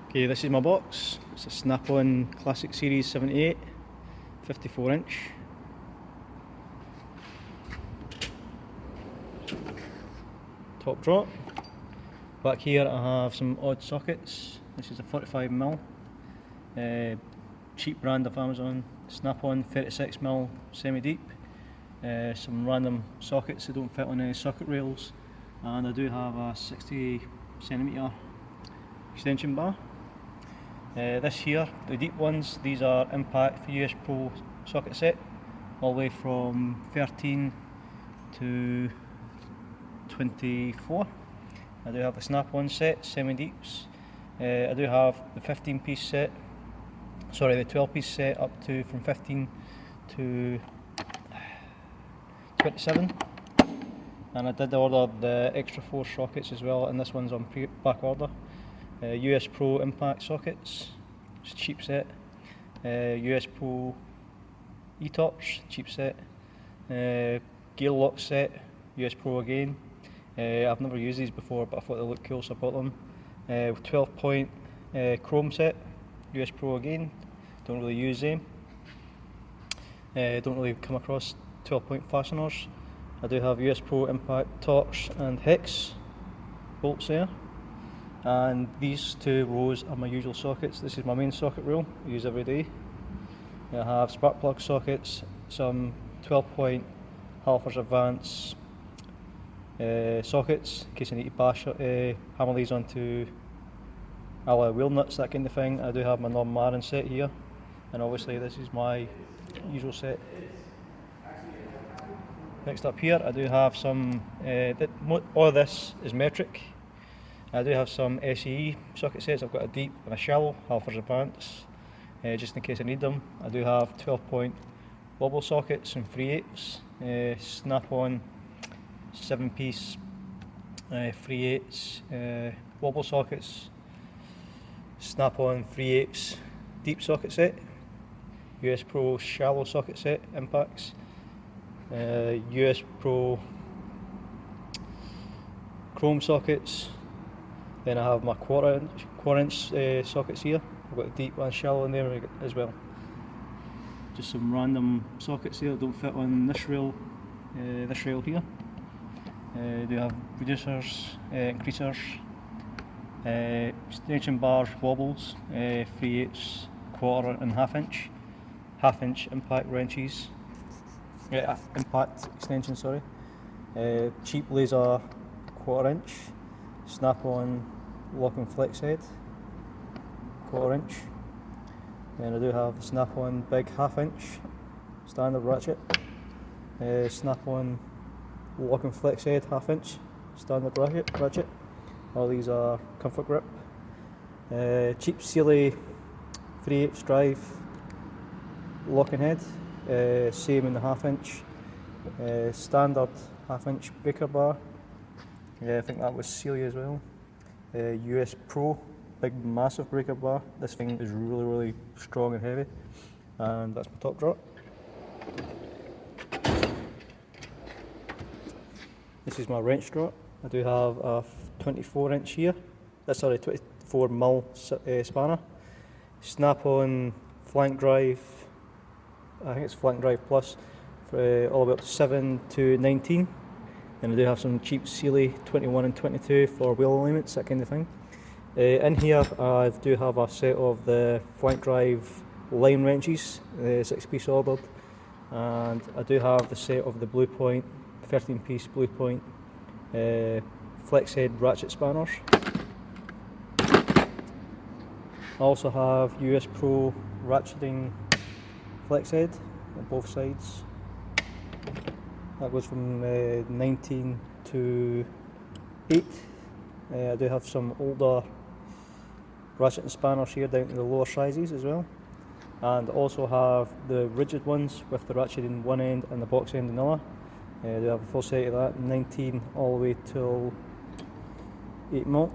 Okay, this is my box. It's a Snap-on Classic Series 78, 54 inch. Top drop. Back here I have some odd sockets. This is a 45mm, cheap brand of Amazon, Snap-on 36mm semi-deep. Some random sockets that don't fit on any socket rails, and I do have a 60cm extension bar. This here, the deep ones, these are Impact US Pro socket set, all the way from 13 to 24. I do have the Snap-on set, semi-deeps. I do have the 15-piece set, sorry, the 12-piece set up to from 15 to 27. And I did order the extra 4 sockets as well, and this one's on back order. US Pro Impact sockets, it's a cheap set. US Pro E-tops, cheap set. Gear lock set, US Pro again. I've never used these before, but I thought they looked cool, so I bought them. 12-point chrome set, US Pro again. Don't really use them. Don't really come across 12-point fasteners. I do have US Pro Impact Torx and hex bolts there. And these 2 rows are my usual sockets. This is my main socket reel I use every day. I have spark plug sockets, some 12-point Halfords Advance sockets in case I need to bash hammer these onto alloy wheel nuts, that kind of thing. I do have my non-Marin set here, and obviously this is my usual set. Next up here I do have some, all of this is metric. I do have some SEE socket sets. I've got a deep and a shallow Halfords Advance, just in case I need them. I do have 12-point wobble sockets and 3/8, Snap-on 7-piece 3/8 wobble sockets, Snap-on 3/8 deep socket set, US Pro shallow socket set impacts, US Pro chrome sockets. Then I have my quarter inch sockets here. I've got the deep and shallow in there as well. Just some random sockets here that don't fit on this rail here. Do have reducers, increasers, extension bars, wobbles, 3/8, quarter and half-inch impact wrenches, impact extension, sorry. Cheap laser quarter-inch, Snap-on lock and flex head, quarter-inch. Then I do have the Snap-on big half-inch standard ratchet, Snap-on lock and flex head half-inch standard ratchet. All these are comfort grip. Cheap Sealy 3/8 drive locking head, same in the half-inch. Standard half-inch breaker bar. I think that was Sealy as well. US Pro big massive breaker bar. This thing is really strong and heavy. And that's my top drop. This is my wrench drop. I do have a 24-inch here. That's sorry, 24mm spanner. Snap-on flank drive. I think it's flank drive plus, for all the way up to 7 to 19. And I do have some cheap Sealy 21 and 22 for wheel alignments, that kind of thing. In here I do have a set of the flank drive line wrenches, 6-piece ordered, and I do have the set of the Blue Point, 13-piece Blue Point flex head ratchet spanners. I also have US Pro ratcheting flex head on both sides. That goes from 19 to 8. I do have some older ratchet and spanners here down to the lower sizes as well. And also have the rigid ones with the ratchet in one end and the box end in another. I do have a full set of that, 19 all the way till 8mm.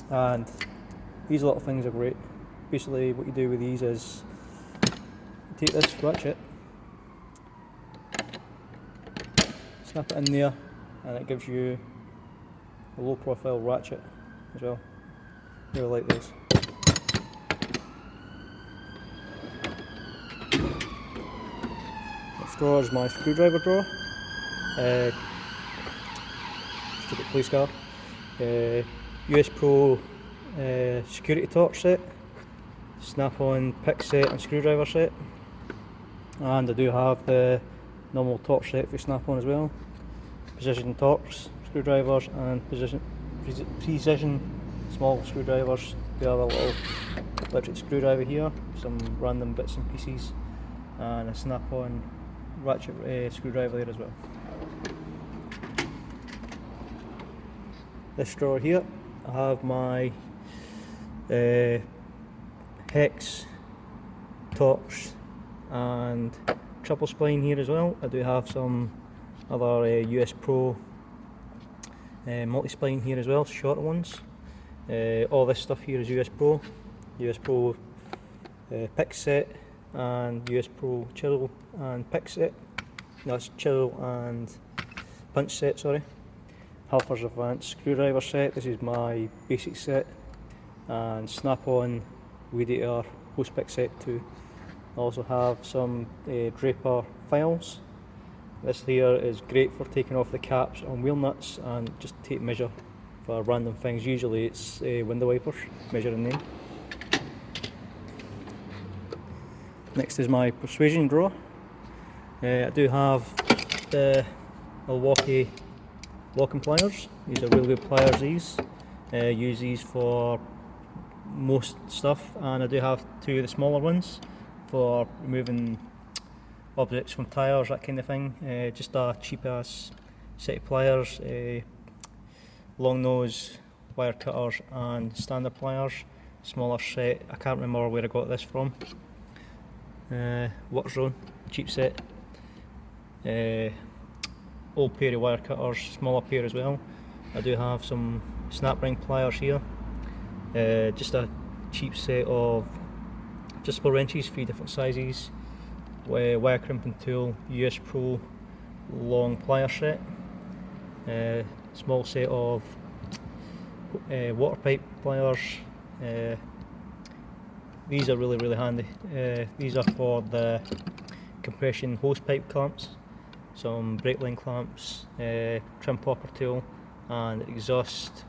And these little things are great. Basically what you do with these is you take this ratchet, snap it in there, and it gives you a low profile ratchet as well. Really like those. Next drawer is my screwdriver drawer. Stupid police car. US Pro security torch set, snap-on pick set and screwdriver set, and I do have the normal torch set for snap-on as well. Precision torques, screwdrivers, and precision small screwdrivers. We have a little electric screwdriver here, some random bits and pieces, and a snap-on ratchet screwdriver there as well. This drawer here, I have my hex, torch and triple spline here as well. I do have some other US Pro multi-spline here as well, shorter ones. All this stuff here is US Pro pick set and US Pro chisel and pick set. That's chisel and punch set, sorry. Halfers Advanced screwdriver set, this is my basic set, and snap-on weed eater post pick set too. I also have some Draper files. This here is great for taking off the caps on wheel nuts and just take measure for random things. Usually it's window wipers, measuring them. Next is my persuasion drawer. I do have the Milwaukee locking pliers. These are really good pliers, these. Use these for most stuff, and I do have two of the smaller ones for removing objects from tyres, that kind of thing. Just a cheap ass set of pliers, long nose wire cutters and standard pliers. Smaller set, I can't remember where I got this from. Waterzone, cheap set. Old pair of wire cutters, smaller pair as well. I do have some snap ring pliers here. Just a cheap set of adjustable wrenches, 3 different sizes. Wire crimping tool, US Pro long plier set. Small set of water pipe pliers. These are really handy. These are for the compression hose pipe clamps. Some brake line clamps, trim popper tool, and exhaust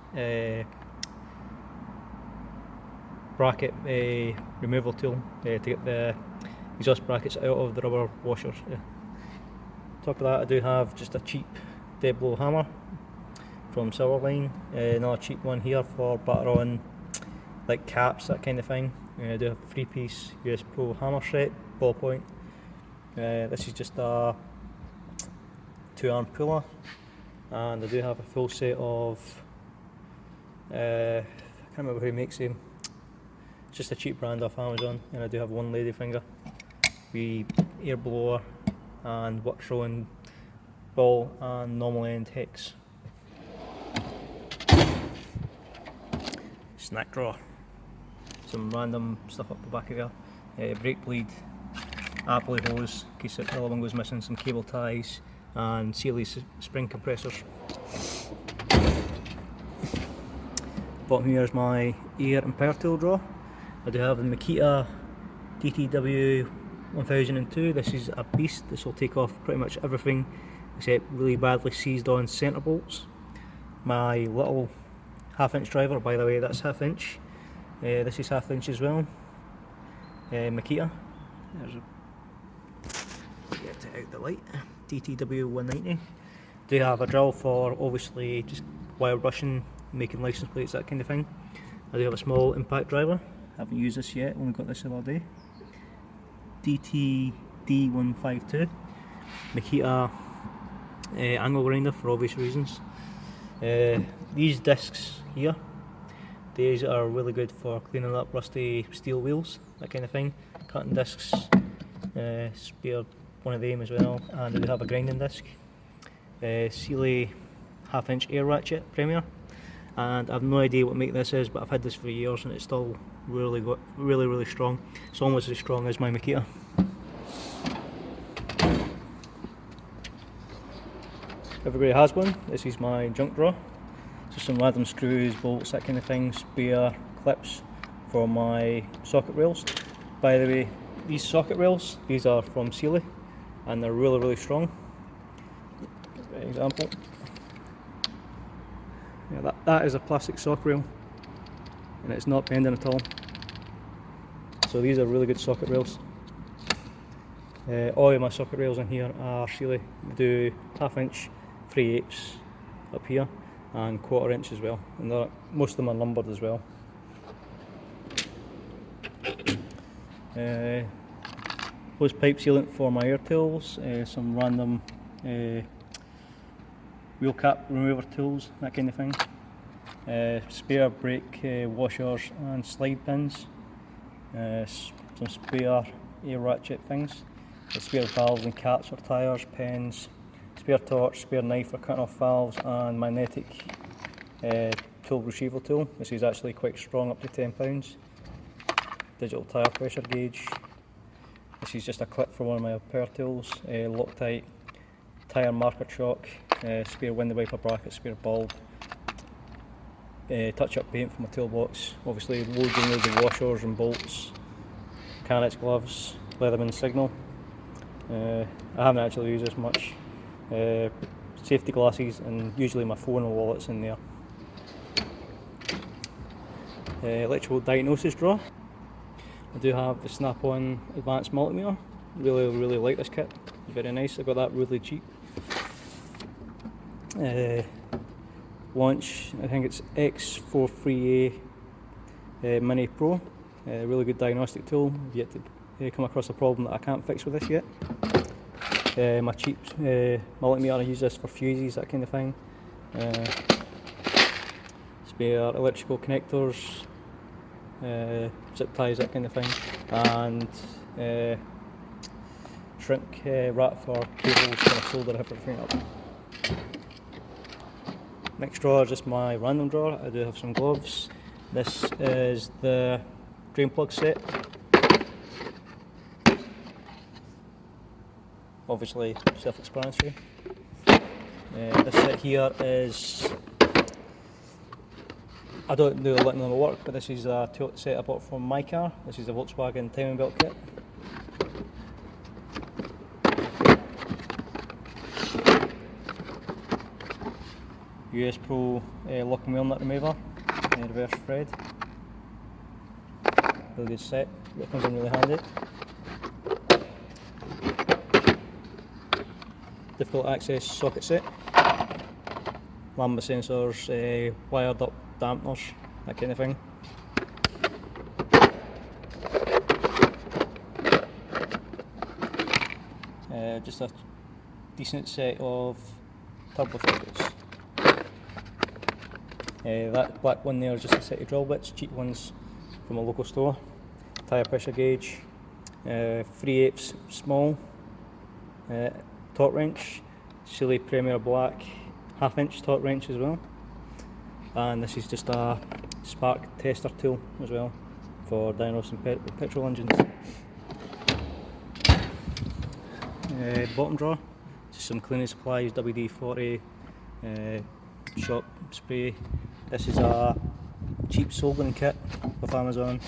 bracket removal tool to get the exhaust brackets out of the rubber washers. Top of that, I do have just a cheap dead blow hammer from Silverline. Another cheap one here for batter on like caps, that kind of thing. I do have a 3-piece US Pro hammer set, ballpoint. This is just a 2-arm puller, and I do have a full set of I can't remember who makes them. It's just a cheap brand off Amazon, and I do have one ladyfinger, wee air blower, and what throwing ball and normal end hex. Snack drawer, some random stuff up the back of there. Brake bleed, Appley hose in case the other one goes missing, some cable ties, and Sealy's spring compressors. Bottom here is my air and power tool drawer. I do have the Makita DTW 1002. This is a beast. This will take off pretty much everything except really badly seized on centre bolts. My little 1/2-inch driver, by the way, that's 1/2-inch. This is 1/2-inch as well. Makita. There's a get it out the light. DTW 190. Do have a drill for obviously just wire brushing, making license plates, that kind of thing. I do have a small impact driver. Haven't used this yet, only got this the other day. DTD152. Makita angle grinder for obvious reasons. These discs here, these are really good for cleaning up rusty steel wheels, that kind of thing. Cutting discs, spare one of them as well, and I do have a grinding disc. Sealy 1/2-inch air ratchet Premier, and I have no idea what make this is, but I've had this for years and it's still really strong. It's almost as strong as my Makita. Everybody has one. This is my junk drawer. Just some random screws, bolts, that kind of thing, spare clips for my socket rails. By the way, these socket rails, these are from Sealy and they're really strong. For example, yeah, that is a plastic socket rail and it's not bending at all. So these are really good socket rails. All of my socket rails in here are Sealy. We do 1/2 inch, 3/8 up here and 1/4 inch as well, and most of them are numbered as well. Hose pipe sealant for my air tools, some random wheel cap remover tools, that kind of thing. Spare brake washers and slide pins, some spare air ratchet things, spare valves and caps for tyres, pens, spare torch, spare knife for cutting off valves, and magnetic tool retrieval tool. This is actually quite strong, up to 10 pounds. Digital tyre pressure gauge. This is just a clip for one of my power tools. Loctite, tyre marker chalk, spare window wiper bracket, spare bulb, touch-up paint for my toolbox. Obviously loads of washers and bolts, mechanics gloves, Leatherman signal. I haven't actually used this much. Safety glasses and usually my phone and wallets in there. Electrical diagnosis drawer. I do have the Snap-on advanced multimeter. Really like this kit. Very nice. I got that really cheap. Launch, I think it's X43A Mini Pro. Really good diagnostic tool. I've yet to come across a problem that I can't fix with this yet. My cheap multimeter, I use this for fuses, that kind of thing. Spare electrical connectors, zip ties, that kind of thing, and shrink wrap for cables to solder everything up. Next drawer is just my random drawer. I do have some gloves. This is the drain plug set. Obviously self-explanatory. This set here is, I don't do a lot of them work, but this is a tool set I bought from my car. This is the Volkswagen timing belt kit. US Pro lock and wheel nut remover, reverse thread. Really good set, it comes in really handy. Difficult access socket set. Lambda sensors, wired up dampeners, that kind of thing. Just a decent set of turbo filters. That black one there is just a set of drill bits, cheap ones from a local store. Tyre pressure gauge, 3/8 small, torque wrench, Sealy Premier Black 1/2 inch torque wrench as well. And this is just a spark tester tool as well for diagnosing petrol engines. Bottom drawer, just some cleaning supplies, WD-40, shop spray. This is a cheap soldering kit off Amazon,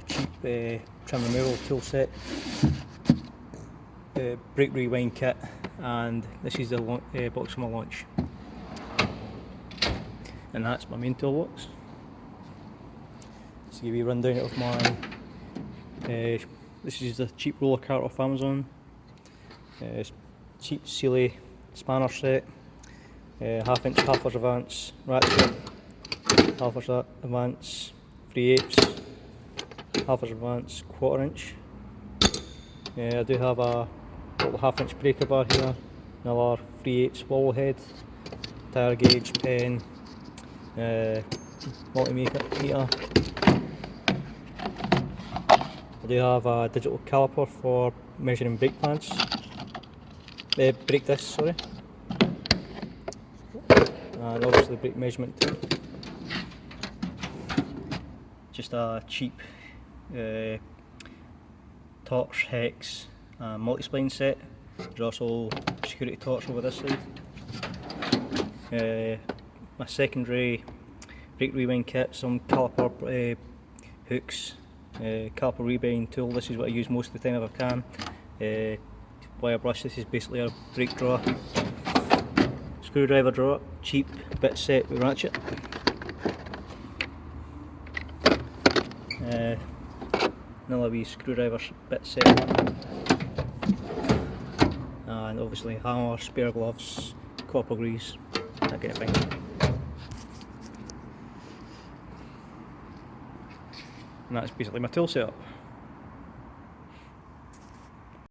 cheap trim removal tool set, brake rewind kit, and this is the box for my launch. And that's my main toolbox. So give you a rundown of my, this is the cheap roller cart off Amazon, cheap Sealy spanner set, 1/2 inch halfers advance ratchet, halfers advance 3/8, halfers advance 1/4 inch. I do have a little 1/2 inch breaker bar here, another 3/8 wall head, tyre gauge, pen, multimeter. I do have a digital caliper for measuring brake pads, brake discs, sorry, and obviously brake measurement tool. Just a cheap torch, hex, multi-spline set. There's also security torch over this side. My secondary brake rewind kit, some caliper hooks, caliper rewind tool. This is what I use most of the time if I can. Wire brush, this is basically a brake drawer. Screwdriver drawer, cheap bit set with ratchet. Another wee screwdriver bit set. And obviously hammer, spare gloves, copper grease, that kind of thing. And that's basically my tool setup.